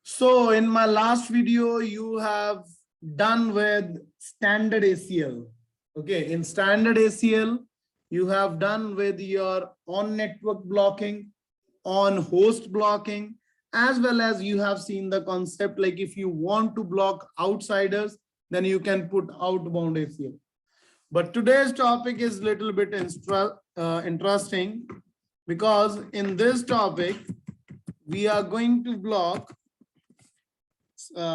So in my last video, you have done with standard ACL. Okay, in standard ACL, you have done with your on network blocking, on host blocking, as well as you have seen the concept like if you want to block outsiders, then you can put outbound ACL. But today's topic is a little bit interesting, because in this topic, we are going to block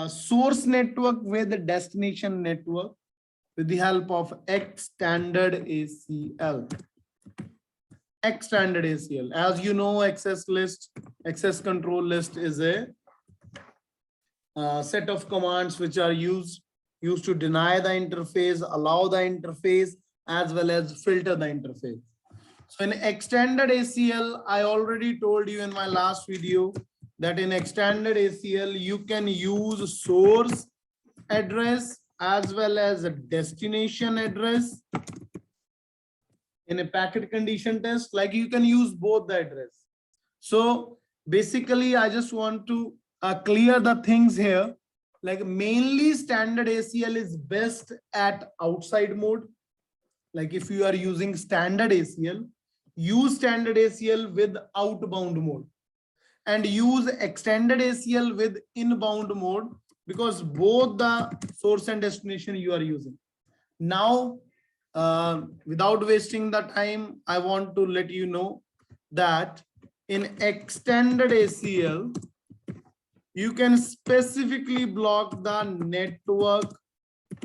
source network with the destination network with the help of extended ACL. Extended ACL. As you know, access control list is a set of commands which are used to deny the interface, allow the interface, as well as filter the interface. So in extended ACL, I already told you in my last video that in extended ACL, you can use source address as well as a destination address. In a packet condition test, like you can use both the address. So basically, I just want to clear the things here. Like mainly standard ACL is best at outside mode. Like if you are using standard ACL, use standard ACL with outbound mode and use extended ACL with inbound mode, because both the source and destination you are using. Now, without wasting the time, I want to let you know that in extended ACL, you can specifically block the network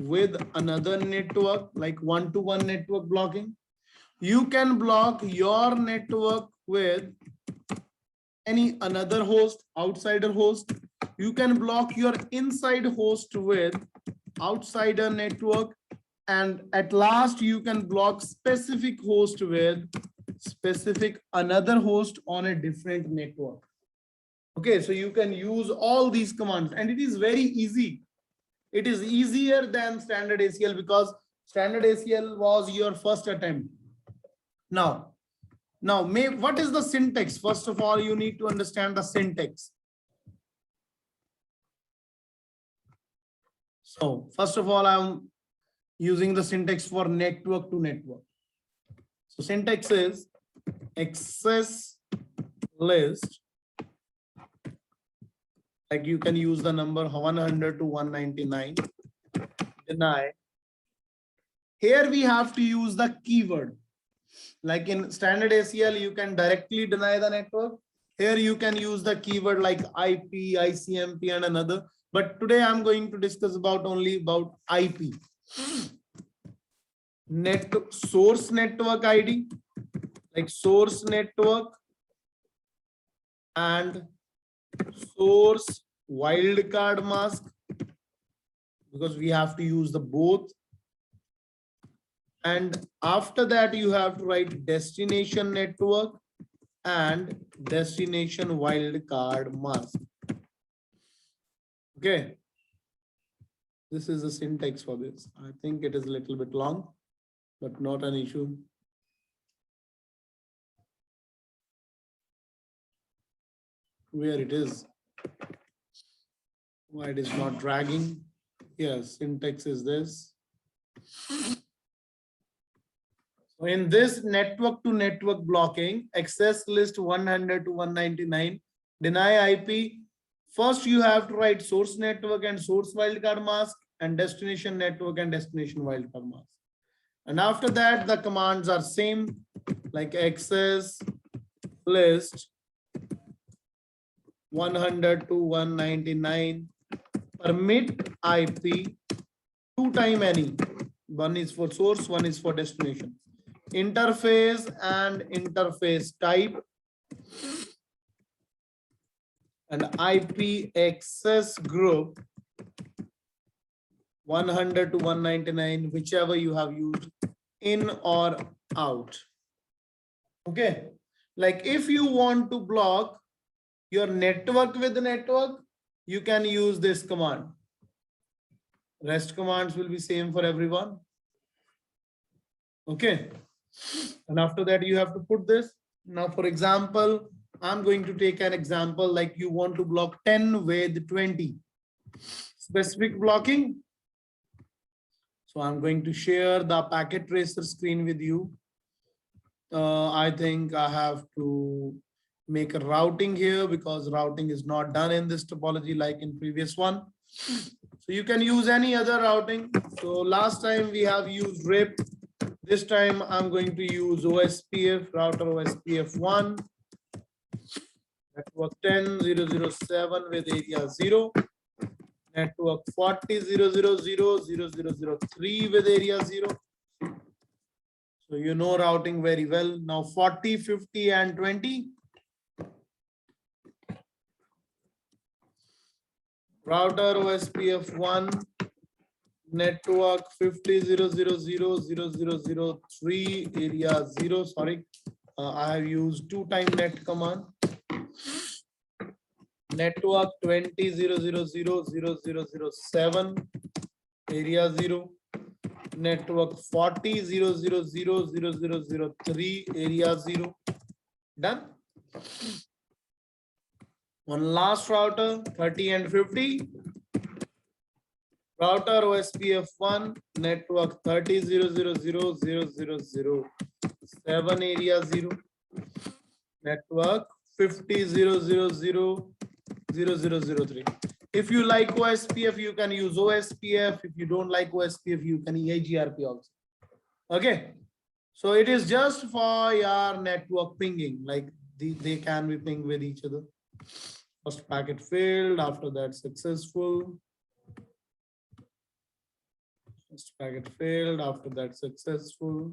with another network, like one-to-one network blocking. You can block your network with any another host, outsider host. You can block your inside host with outsider network. And at last, you can block specific host with specific another host on a different network. Okay, so you can use all these commands and it is very easy. It is easier than standard ACL because standard ACL was your first attempt. Now, what is the syntax? First of all, you need to understand the syntax. So first of all, I'm using the syntax for network to network. So syntax is access list. Like you can use the number 100 to 199. Deny. Here we have to use the keyword. Like in standard ACL, you can directly deny the network. Here you can use the keyword like IP, ICMP, and another. But today I'm going to discuss only about IP. Source network ID, like source network and source wildcard mask, because we have to use the both. And after that, you have to write destination network and destination wildcard mask. Okay. This is the syntax for this. I think it is a little bit long, but not an issue. Where it is? Why it is not dragging? Yes, syntax is this. So in this network to network blocking, access list 100 to 199, deny IP. First, you have to write source network and source wildcard mask and destination network and destination wildcard mask. And after that, the commands are same, like access list 100 to 199, permit IP 2 times any. One is for source, one is for destination. Interface and interface type. And IP access group 100 to 199, whichever you have used, in or out. Okay. Like if you want to block your network with the network, you can use this command. Rest commands will be same for everyone. Okay. And after that, you have to put this. Now, for example, I'm going to take an example like you want to block 10 with 20. Specific blocking. So I'm going to share the packet tracer screen with you. I think I have to make a routing here because routing is not done in this topology like in previous one. So you can use any other routing. So last time we have used RIP. This time I'm going to use OSPF, router OSPF1, network 10.0.0.7 with area 0, network 40.0.0.0.0.0.3 with area 0. So you know routing very well. Now 40, 50 and 20. Router OSPF1, network 50.0.0.0.0.0.3 area 0. Sorry, I have used 2-time net command. Network 20.0.0.0.0.0.7 area 0. Network 40.0.0.0.0.0.3 area 0. Done. One last router 30 and 50. Router OSPF1, network 30.0.0.0.0.0.0.7 area 0. Network 50.0.0.0.0.0.0.3. If you like OSPF, you can use OSPF. If you don't like OSPF, you can EIGRP also. Okay. So it is just for your network pinging, like they can be pinged with each other. First packet failed, after that successful. First packet failed, after that successful.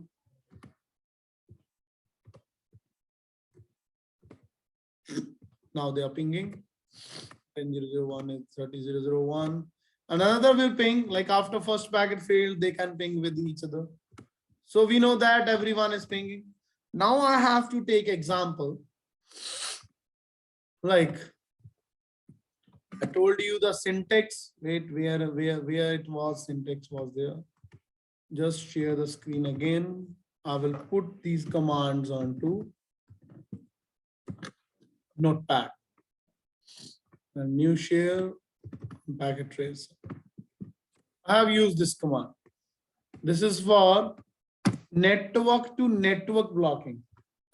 Now they are pinging. 10.0.0.1 is 30.0.0.1. Another will ping, like after first packet failed, they can ping with each other. So we know that everyone is pinging. Now I have to take example. Like I told you the syntax. Wait, where it was, syntax was there. Just share the screen again. I will put these commands onto Notepad. A new share packet tracer. I have used this command. This is for network to network blocking.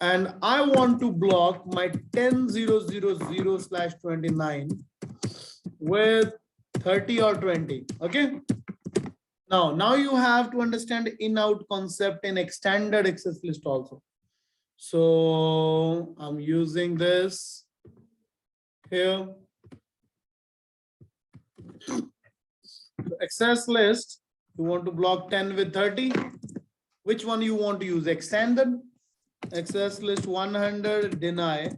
And I want to block my 10.0.0.0/29 with 30 or 20. Okay. Now you have to understand in-out concept in extended access list also. So I'm using this here. Access list, you want to block 10 with 30. Which one you want to use? Extended access list 100 deny.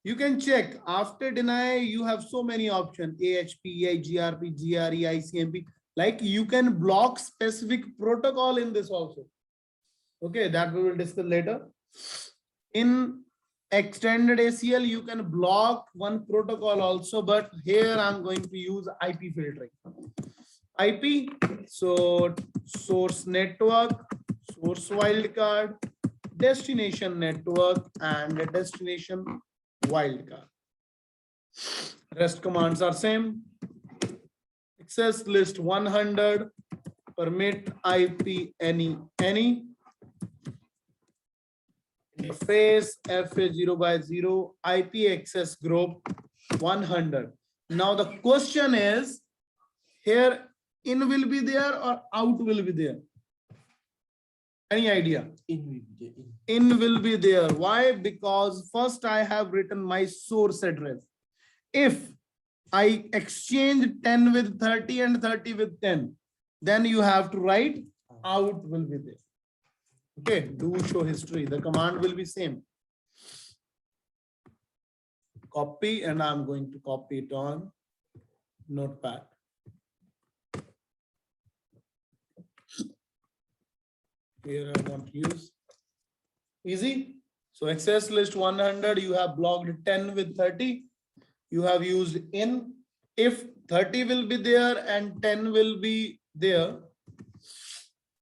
You can check after deny, you have so many options: AHP, AGRP, GRE, ICMP. Like you can block specific protocol in this also. Okay, that we will discuss later. In extended ACL, you can block one protocol also, but here I'm going to use IP filtering. IP, so source network, source wildcard, destination network, and a destination wildcard. Rest commands are same. Access list 100, permit IP any. Interface FA0/0, IP access group 100. Now the question is, here in will be there or out will be there? Any idea? In will be there. Why? Because first I have written my source address. If I exchange 10 with 30 and 30 with 10, then you have to write out will be there. Okay, do show history. The command will be same. Copy, and I'm going to copy it on Notepad. Here I want to use easy. So access list 100, you have blocked 10 with 30. You have used in. If 30 will be there and 10 will be there,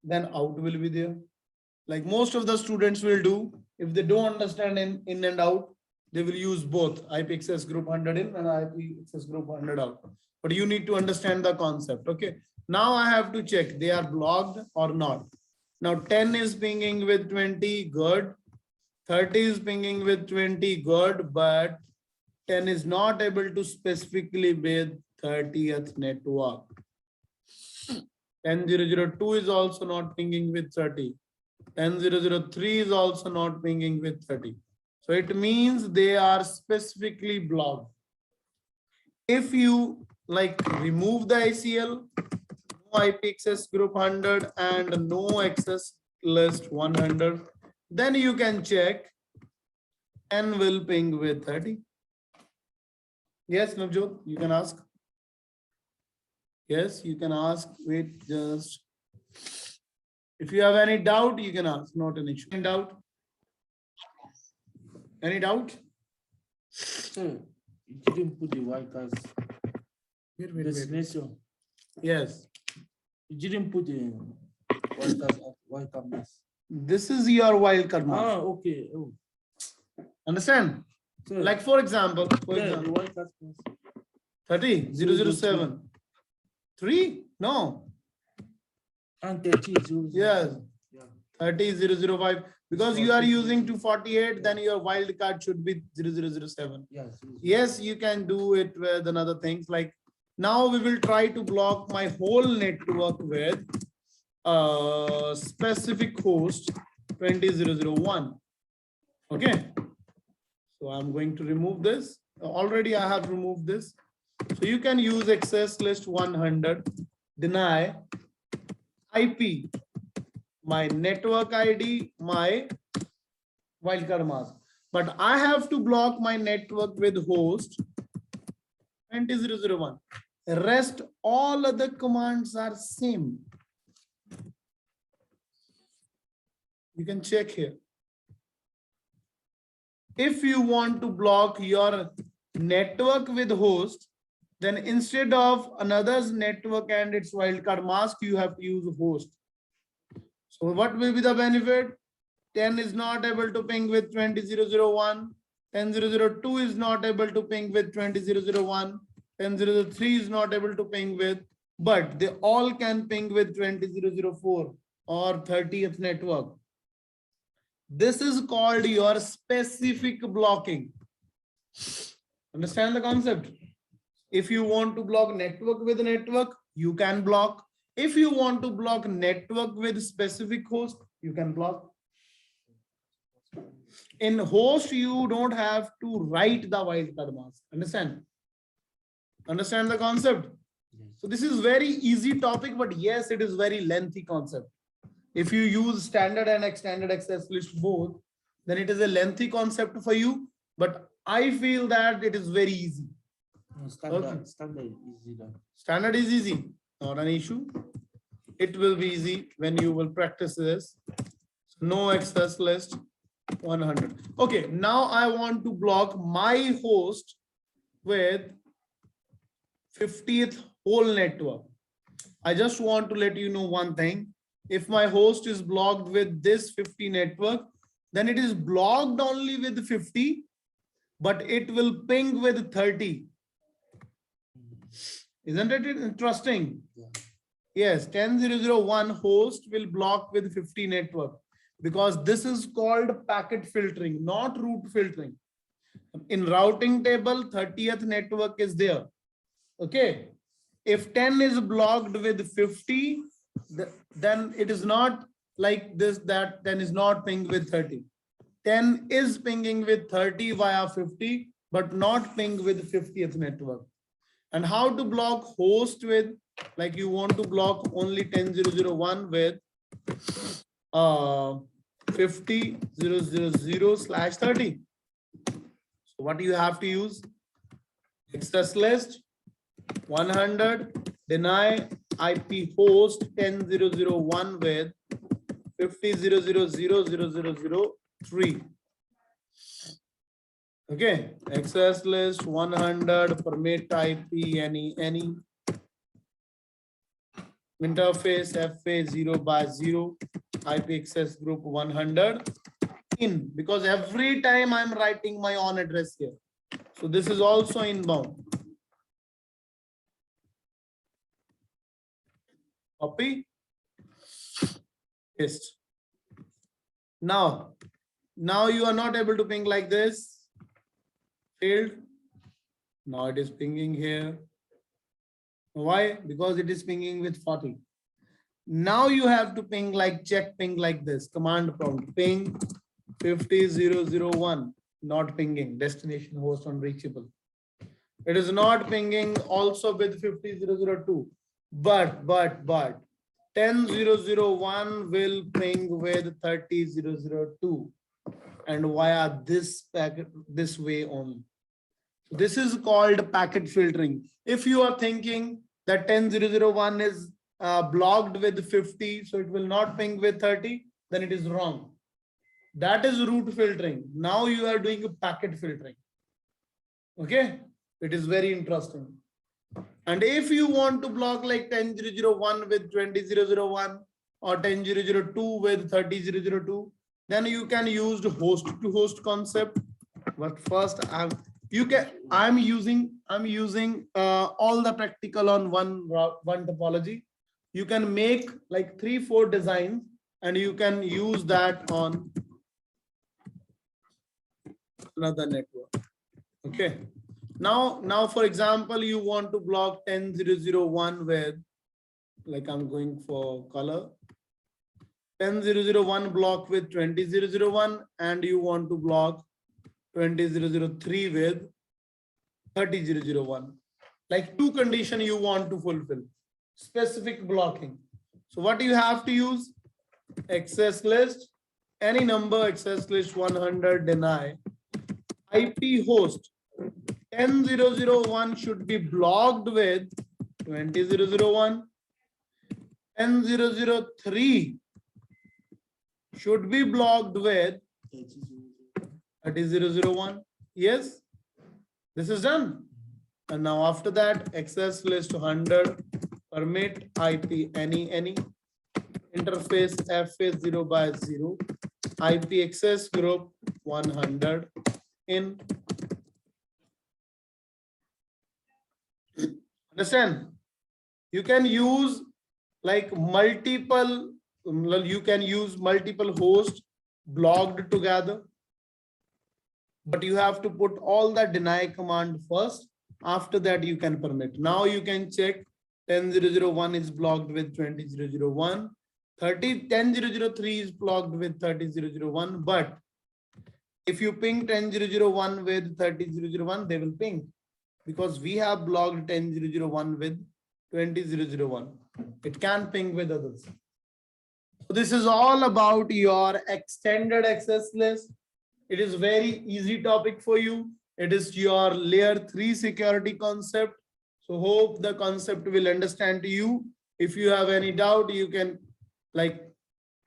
then out will be there. Like most of the students will do, if they don't understand in and out, They will use both IP access group 100 in and IP access group 100 out. But you need to understand the concept. Okay. Now I have to check they are blocked or not. Now 10 is pinging with 20, good. 30 is pinging with 20, good, but 10 is not able to specifically with 30th network. 10002 is also not pinging with 30. 10003 is also not pinging with 30. So it means they are specifically blocked. If you like remove the ACL, no IP access group 100 and no access list 100, then you can check and will ping with 30. Yes, Navjot, you can ask. Yes, you can ask. Wait, just if you have any doubt, you can ask. Not an issue. Any doubt? Any doubt? Sir, you didn't put the wildcards. Destination. Yes. You didn't put the wildcard mask. This is your wildcard mask. Ah, okay. Oh. Understand? Sir, Like for example, the wildcard mask. 30, 007. 3? No. And 30. Yes. Yeah. 30, 005. Because you are using 248, then your wildcard should be 0007. Yes. Yes, you can do it with another things like now we will try to block my whole network with a specific host 20001. Okay. So I'm going to remove this. Already I have removed this. So you can use access list 100, deny IP, my network ID, my wildcard mask. But I have to block my network with host 20001. The rest, all other commands are same. You can check here. If you want to block your network with host, then instead of another's network and its wildcard mask, you have to use host. So what will be the benefit? 10 is not able to ping with 20001. 10002 is not able to ping with 20001. 10003 is not able to ping with, but they all can ping with 20004 or 30th network. This is called your specific blocking. Understand the concept? If you want to block network with network, you can block. If you want to block network with specific host, you can block. In host, you don't have to write the wildcard mask. Understand? Understand the concept? So this is very easy topic, but yes, it is very lengthy concept. If you use standard and extended access list both, then it is a lengthy concept for you, but I feel that it is very easy. Standard is easy. Standard is easy, not an issue. It will be easy when you will practice this. No access list 100. Okay, now I want to block my host with 50th whole network. I just want to let you know one thing. If my host is blocked with this 50 network, then it is blocked only with 50, but it will ping with 30. Isn't it interesting? Yeah. Yes, 10001 host will block with 50 network because this is called packet filtering, not route filtering. In routing table, 30th network is there. Okay. If 10 is blocked with 50, then it is not like this, that 10 is not pinged with 30. 10 is pinging with 30 via 50, but not pinged with 50th network. And how to block host with, like you want to block only 10001 with 50,000/30. So what do you have to use? Access list 100, deny IP host 10001 with 50,000,000,003. Okay, access list 100, permit IP any interface FA 0/0, IP access group 100, in, because every time I'm writing my own address here. So this is also inbound. Copy, paste. Now you are not able to ping like this. Failed. Now it is pinging here. Why? Because it is pinging with 40. Now you have to ping like check ping like this. Command prompt ping 50001. Not pinging destination host unreachable. It is not pinging also with 50002. But 10001 will ping with 30002 and via this packet this way only. This is called packet filtering. If you are thinking that 10001 is blocked with 50, so it will not ping with 30, then it is wrong. That is route filtering. Now you are doing a packet filtering. Okay, it is very interesting. And if you want to block like 10001 with 20001 or 10002 with 30002, then you can use the host to host concept. But first I'm using all the practical on one topology. You can make like 3-4 designs and you can use that on another network. Okay. Now for example, you want to block 10001 with, like I'm going for color, 10001 block with 20001, and you want to block 20003 with 30001. Like two conditions you want to fulfill. Specific blocking. So what you have to use? Access list, any number access list 100 deny. IP host 10001 should be blocked with 20001. 10003 should be blocked with 30001. Yes, this is done. And now after that, access list 100, permit IP any, interface FA 0 by 0, IP access group 100 in. Understand? You can use like multiple hosts blocked together, but you have to put all the deny command first. After that, you can permit. Now you can check 10001 is blocked with 20001. 10003 is blocked with 30001. But if you ping 10001 with 30001, they will ping because we have blocked 10001 with 20001. It can ping with others. So this is all about your extended access list. It is very easy topic for you. It is your layer 3 security concept. So hope the concept will understand to you. If you have any doubt, you can like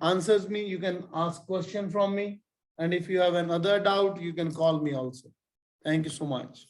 answers me. You can ask question from me. And if you have another doubt, you can call me also. Thank you so much.